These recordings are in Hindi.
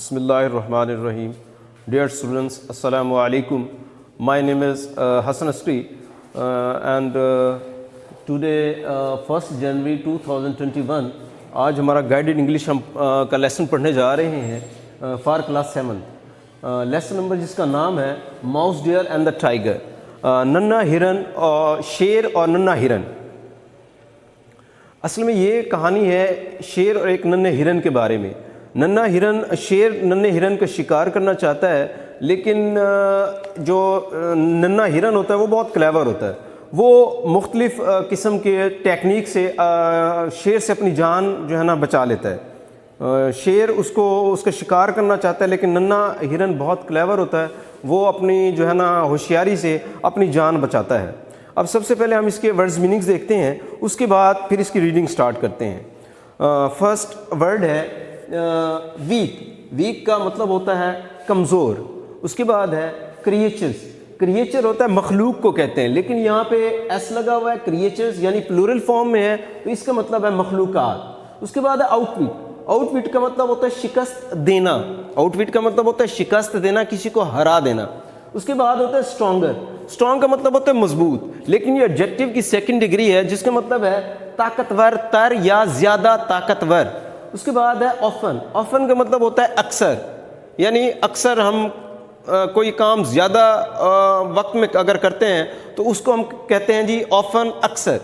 Bismillahirrahmanirrahim. Dear students, Assalamu alaikum. My name is Hassan Asri and today 1st January 2021 आज हमारा गाइडेड इंग्लिश हम का लेसन पढ़ने जा रहे हैं फॉर क्लास 7। लेसन नंबर जिसका नाम है mouse dear and the tiger, नन्हा हिरन और शेर और नन्हा हिरन। असल में ये कहानी है शेर और एक नन्हे हिरन के बारे में। नन्हा हिरन, शेर नन्हे हिरन का शिकार करना चाहता है, लेकिन जो नन्हा हिरन होता है वो बहुत क्लेवर होता है। वो मुख्तलिफ़ किस्म के टेक्निक से शेर से अपनी जान जो है ना बचा लेता है। शेर उसका शिकार करना चाहता है, लेकिन नन्हा हिरन बहुत क्लेवर होता है, वो अपनी जो है ना होशियारी से अपनी जान बचाता है। अब सबसे पहले हम इसके वर्ड्स मीनिंग्स देखते हैं, उसके बाद फिर इसकी रीडिंग स्टार्ट करते हैं। फर्स्ट वर्ड है वीक। वीक का मतलब होता है कमज़ोर। उसके बाद है क्रिएचर्स। क्रिएचर होता है मखलूक को कहते हैं, लेकिन यहाँ पे एस लगा हुआ है, क्रिएचर्स यानी प्लूरल फॉर्म में है, तो इसका मतलब है मखलूकात। उसके बाद है आउटविट। आउटविट का मतलब होता है शिकस्त देना। आउटविट का मतलब होता है शिकस्त देना, किसी को हरा देना। उसके बाद होता है स्ट्रॉन्गर। स्ट्रॉन्ग का मतलब होता है मजबूत, लेकिन ये एडजेक्टिव की सेकंड डिग्री है, जिसका मतलब है ताकतवर, तर या ज़्यादा ताकतवर। उसके बाद है ऑफन। ऑफन का मतलब होता है अक्सर, यानी अक्सर हम कोई काम ज़्यादा वक्त में अगर करते हैं तो उसको हम कहते हैं जी ऑफन, अक्सर।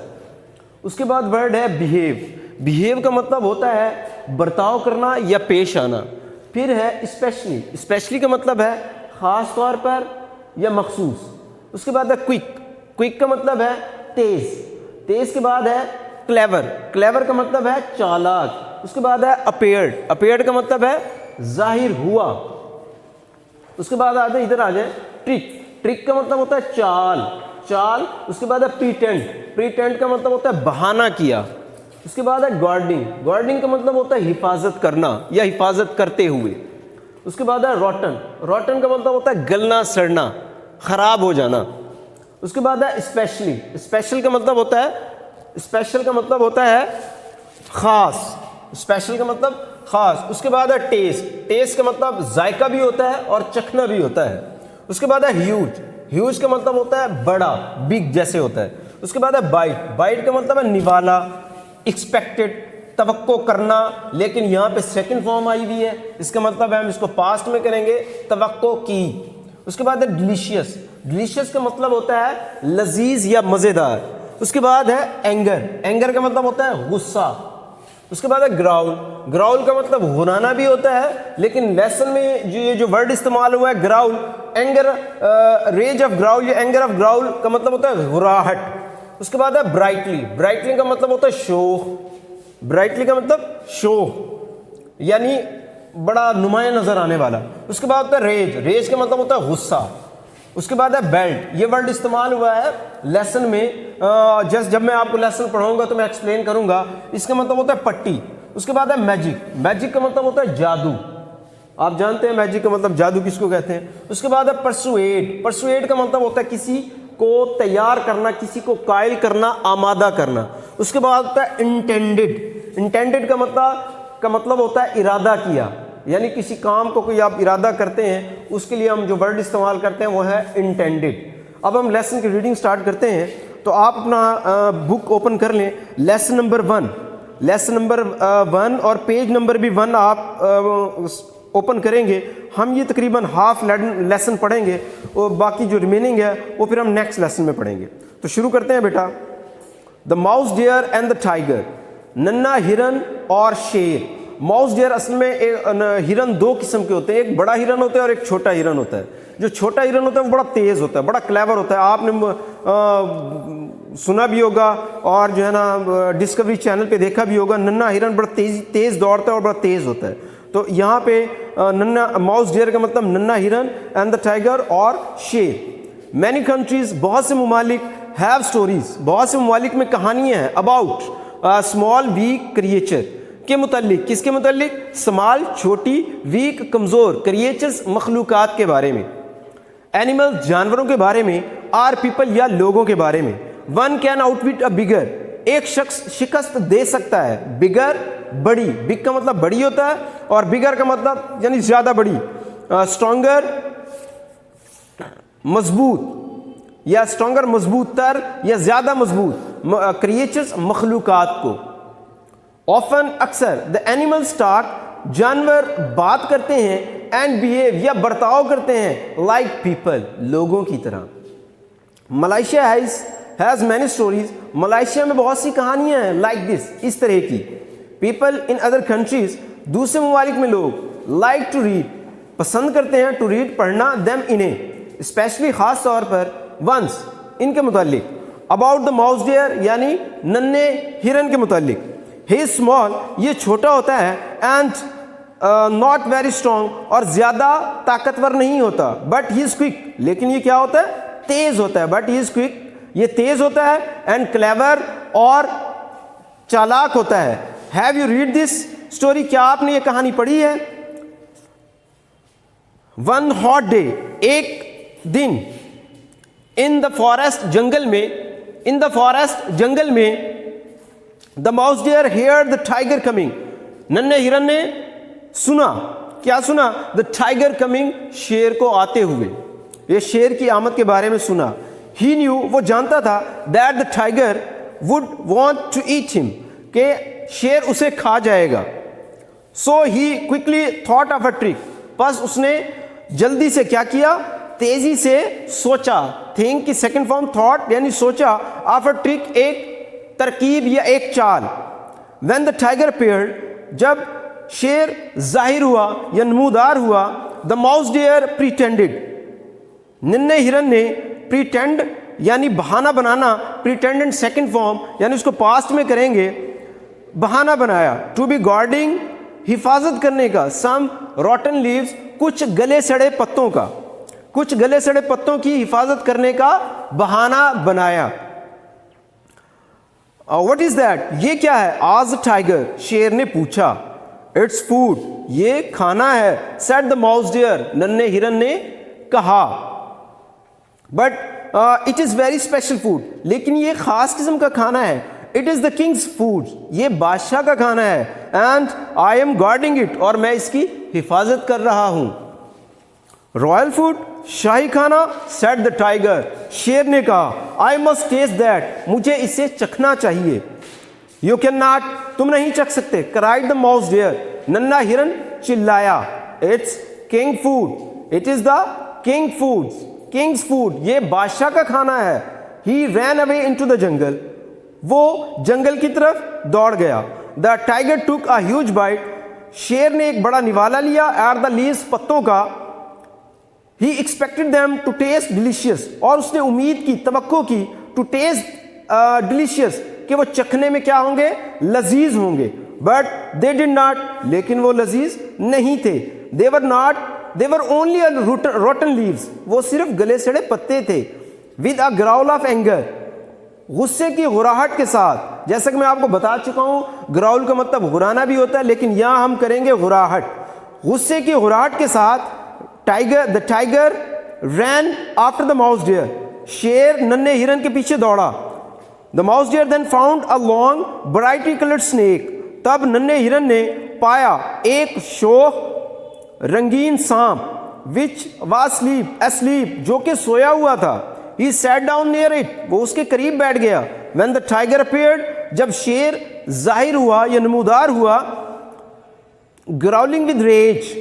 उसके बाद वर्ड है बिहेव। बिहेव का मतलब होता है बर्ताव करना या पेश आना। फिर है स्पेशली। स्पेशली का मतलब है ख़ास तौर पर या मखसूस। उसके बाद है क्विक। क्विक का मतलब है तेज़। तेज़ के बाद है क्लेवर। क्लेवर का मतलब है चालाक। उसके बाद है अपेयर्ड। अपेयर्ड का मतलब है जाहिर हुआ। उसके बाद आ जाए, इधर आ जाए, ट्रिक। ट्रिक का मतलब होता है चाल, चाल। उसके बाद है प्रीटेंड। प्रीटेंड का मतलब होता है बहाना किया। उसके बाद है गार्डिंग। गार्डिंग का मतलब होता है हिफाजत करना या हिफाजत करते हुए। उसके बाद है रॉटन। रॉटन का मतलब होता है गलना, सड़ना, खराब हो जाना। उसके बाद है स्पेशली। स्पेशल का मतलब होता है, स्पेशल का मतलब होता है खास। स्पेशल का मतलब खास। उसके बाद है टेस्ट। टेस्ट का मतलब जायका भी होता है और चखना भी होता है। उसके बाद है ह्यूज। ह्यूज का मतलब होता है बड़ा, बिग जैसे होता है। उसके बाद है बाइट। बाइट का मतलब है निवाला, एक्सपेक्टेड, तवक्को करना, लेकिन यहाँ पे सेकंड फॉर्म आई हुई है, इसका मतलब है हम इसको पास्ट में करेंगे, तवक्को की। उसके बाद है डिलीशियस। डिलीशियस का मतलब होता है लजीज या मज़ेदार। उसके बाद है एंगर। एंगर का मतलब होता है गुस्सा। उसके बाद है ग्राउल। ग्राउल का मतलब हुराना भी होता है, लेकिन लेसन में जो ये जो वर्ड इस्तेमाल हुआ है growl, anger, rage of growl या एंगर ऑफ ग्राउल का मतलब होता है हुराहट। उसके बाद है ब्राइटली। ब्राइटली का मतलब होता है शो। ब्राइटली का मतलब शो यानी बड़ा नुमाया नजर आने वाला। उसके बाद होता है रेज। रेज का मतलब होता है गुस्सा। उसके बाद है बेल्ट। ये वर्ड इस्तेमाल हुआ है लेसन में, जब मैं आपको लेसन पढ़ाऊंगा तो मैं एक्सप्लेन करूंगा। इसका मतलब होता है पट्टी। उसके बाद है मैजिक। मैजिक का मतलब होता है जादू। आप जानते हैं मैजिक का मतलब जादू किसको कहते हैं। उसके बाद है परसुएड। परसुएड का मतलब होता है किसी को तैयार करना, किसी को कायल करना, आमादा करना। उसके बाद होता है इंटेंडेड। इंटेंडेड का मतलब होता है इरादा किया, यानी किसी काम को कोई आप इरादा करते हैं, उसके लिए हम जो वर्ड इस्तेमाल करते हैं वो है इंटेंडेड। अब हम लेसन की रीडिंग स्टार्ट करते हैं, तो आप अपना बुक ओपन कर लें। लेसन नंबर 1, लेसन नंबर 1 और पेज नंबर भी 1 आप ओपन करेंगे। हम ये तकरीबन हाफ लेसन पढ़ेंगे और बाकी जो रिमेनिंग है वो फिर हम नेक्स्ट लेसन में पढ़ेंगे। तो शुरू करते हैं बेटा। The mouse dear and the tiger. नन्हा हिरन और शेर। माउस डियर असल में हिरन दो किस्म के होते हैं, एक बड़ा हिरन होता है और एक छोटा हिरन होता है। जो छोटा हिरन होता है वो बड़ा तेज़ होता है, बड़ा क्लेवर होता है। आपने सुना भी होगा और जो है ना डिस्कवरी चैनल पे देखा भी होगा, नन्हा हिरन बड़ा तेज़ दौड़ता है और बड़ा तेज़ होता है। तो यहाँ पे नन्हा माउस डियर का मतलब नन्हा हिरन एंड द टाइगर और शेर। मैनी कंट्रीज, बहुत से ममालिक, हैव स्टोरीज, बहुत से ममालिक में कहानियाँ हैं अबाउट स्मॉल वीक क्रिएचर के मुतल्लिक। किसके मुतल्लिक? स्मॉल छोटी, वीक कमज़ोर, क्रिएचर्स मखलूकात के बारे में, एनिमल्स जानवरों के बारे में, आर पीपल या लोगों के बारे में। वन कैन आउटविट अ बिगर। एक शख्स शिकस्त दे सकता है, बिगर बड़ी, बिग का मतलब बड़ी होता है और बिगर का मतलब यानी ज़्यादा बड़ी, स्ट्रॉन्गर मजबूत, या स्ट्रॉन्गर मजबूत तर, या ज़्यादा मजबूत, क्रिएचर्स मखलूकात को। ऑफन अक्सर, द एनिमल्स टॉक, जानवर बात करते हैं, एंड बिहेव या बर्ताव करते हैं, लाइक पीपल, लोगों की तरह। Malaysia has many stories, Malaysia में बहुत सी कहानियां हैं, लाइक दिस, इस तरह की। पीपल इन अदर कंट्रीज, दूसरे ममालिक में लोग, लाइक टू रीड, पसंद करते हैं, टू रीड, पढ़ना, देम, इन्हें, स्पेशली ख़ास तौर पर, वंस, इनके मुतालिक, अबाउट द माउस डियर, यानी नन्हे हिरन के मुतालिक। ही इज स्मॉल, ये छोटा होता है, एंड नॉट वेरी स्ट्रॉन्ग, और ज़्यादा ताकतवर नहीं होता, बट ही इज़ क्विक, लेकिन ये क्या होता है, तेज़ होता है, बट ही इज़ क्विक, ये तेज़ होता है, एंड क्लेवर, और चालाक होता है। Have you read this story, क्या आपने ये कहानी पढ़ी है? वन हॉट डे, एक दिन, इन द फॉरेस्ट, जंगल में, इन द फॉरेस्ट, जंगल में, the mouse deer hear the tiger coming, नन्हे हिरन ने सुना, क्या सुना? द टाइगर कमिंग, शेर को आते हुए, ये शेर की आमद के बारे में सुना। ही न्यू, वो जानता था, that the tiger would want to eat him, के शेर उसे खा जाएगा। So he quickly thought of a trick, बस उसने जल्दी से क्या किया, तेजी से सोचा, थिंक की सेकंड फॉर्म थॉट, यानी सोचा, ऑफ अ ट्रिक, एक तरकीब या एक चाल। व्हेन द टाइगर अपीयर्ड, जब शेर जाहिर हुआ या नमूदार हुआ, द माउस डियर प्रिटेंडेड, नन्हे हिरन ने, प्रिटेंड यानी बहाना बनाना, प्रिटेंडेंट सेकंड फॉर्म, यानी उसको पास्ट में करेंगे, बहाना बनाया, टू बी गार्डिंग, हिफाजत करने का, सम रॉटन लीव्स, कुछ गले सड़े पत्तों का, कुछ गले सड़े पत्तों की हिफाजत करने का बहाना बनाया। व्हाट इज दैट, ये क्या है? आज टाइगर, शेर ने पूछा। इट्स फूड, ये खाना है। सेड द माउस डियर, नन्हे हिरन ने कहा। But it is very special food, लेकिन ये खास किस्म का खाना है। It is the king's food, ये बादशाह का खाना है। And I am guarding it, और मैं इसकी हिफाजत कर रहा हूँ। रॉयल फूड, शाही खाना। सेड द टाइगर, शेर ने कहा। आई मस्ट टेस्ट दैट, मुझे इसे चखना चाहिए। यू कैन नॉट, तुम नहीं चख सकते। क्राइड द माउस डियर, नन्हा हिरन चिल्लाया। It's king food, it is the king food, king's food, ये बादशाह का खाना है। He ran away into the jungle, वो जंगल की तरफ दौड़ गया। The tiger took a huge bite, शेर ने एक बड़ा निवाला लिया। एट द लीव्स, पत्तों का। He expected them to taste delicious, और उसने उम्मीद की, तवक्को की, टू टेस्ट डिलीशियस, कि वो चखने में क्या होंगे, लजीज होंगे। बट दे डिड नॉट, लेकिन वो लजीज नहीं थे। They were not, they were only rotten leaves, वो सिर्फ गले सड़े पत्ते थे। With a growl of anger, गुस्से की गुराहट के साथ। जैसा कि मैं आपको बता चुका हूं, ग्राउल का मतलब गुराना भी होता है, लेकिन यहां हम करेंगे गुराहट। गुस्से की गुराहट के साथ tiger, the tiger ran after the mouse deer, शेर नन्हे हिरन के पीछे दौड़ा। The mouse deer then found a long brightly coloured snake, तब नन्हे हिरन ने पाया एक शोख रंगीन सांप। विच वाज स्लीप, asleep, जो कि सोया हुआ था। He sat down near it, वो उसके करीब बैठ गया। When the tiger appeared, जब शेर जाहिर हुआ या नमूदार हुआ, growling with rage,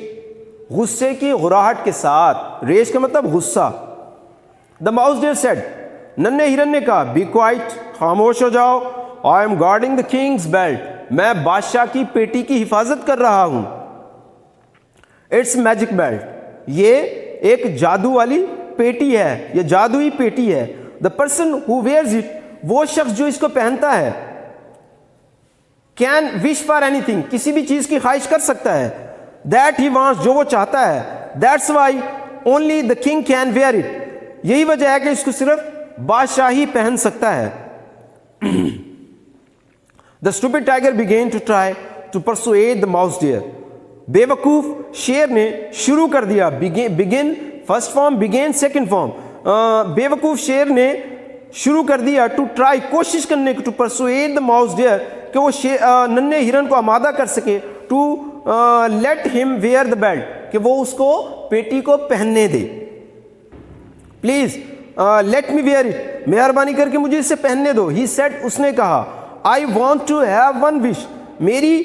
गुस्से की गुराहट के साथ। रेज का मतलब गुस्सा। द माउस डियर सेड, नन्हे हिरन ने कहा, बी क्वाइट, खामोश हो जाओ। I am guarding the king's belt, मैं बादशाह की पेटी की हिफाजत कर रहा हूं। इट्स मैजिक बेल्ट, ये एक जादू वाली पेटी है, ये जादुई पेटी है। The person who wears it, वो शख्स जो इसको पहनता है, कैन विश फॉर एनीथिंग, किसी भी चीज की ख्वाहिश कर सकता है। दैट ही वांट्स, जो वो चाहता है। That's why only the king can wear it, यही वजह है कि इसको सिर्फ बादशाह ही पहन सकता है। The stupid tiger began to try to persuade the mouse deer, बेवकूफ शेर ने शुरू कर दिया। Begin first form, began second form. बेवकूफ शेर ने शुरू कर दिया टू ट्राई, कोशिश करने की, to persuade the mouse deer, कि वो नन्हे हिरन को आमादा कर सके, to let him wear the belt, कि वो उसको पेटी को पहनने दे। Please let me wear it, मेहरबानी करके मुझे इसे पहनने दो। ही सेड, उसने कहा, I want to have one wish, मेरी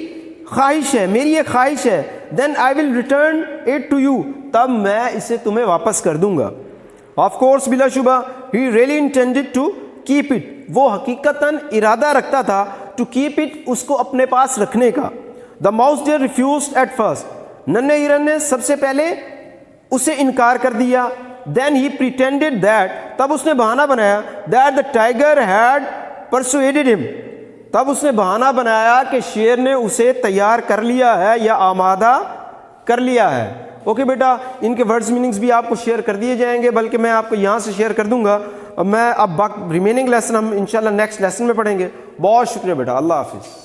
ख्वाहिश है, मेरी ये ख्वाहिश है। Then I will return it to you, तब मैं इसे तुम्हें वापस कर दूंगा। ऑफ कोर्स, बिलाशुबा, he really intended to keep it, वो हकीकतन इरादा रखता था टू कीप इट, उसको अपने पास रखने का। The mouse dear refused at first, नन्हे हिरन ने सबसे पहले उसे इनकार कर दिया। देन ही प्रिटेंडेड दैट, तब उसने बहाना बनाया, that the tiger had persuaded him, तब उसने बहाना बनाया कि शेर ने उसे तैयार कर लिया है या आमादा कर लिया है। ओके बेटा, इनके वर्ड्स मीनिंग्स भी आपको शेयर कर दिए जाएंगे, बल्कि मैं आपको यहाँ से शेयर कर दूंगा। मैं अब बाकी रिमेनिंग लेसन हम इंशाल्लाह नेक्स्ट लेसन में पढ़ेंगे। बहुत शुक्रिया बेटा, अल्लाह हाफिज़।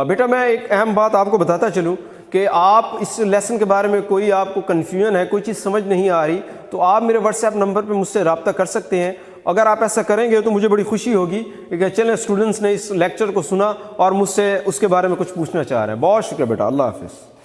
बेटा मैं एक अहम बात आपको बताता चलूँ कि आप इस लेसन के बारे में कोई आपको कन्फ्यूजन है, कोई चीज़ समझ नहीं आ रही, तो आप मेरे व्हाट्सएप नंबर पे मुझसे रब्ता कर सकते हैं। अगर आप ऐसा करेंगे तो मुझे बड़ी खुशी होगी कि चलें स्टूडेंट्स ने इस लेक्चर को सुना और मुझसे उसके बारे में कुछ पूछना चाह रहे हैं। बहुत शुक्रिया बेटा, अल्लाह हाफिज़।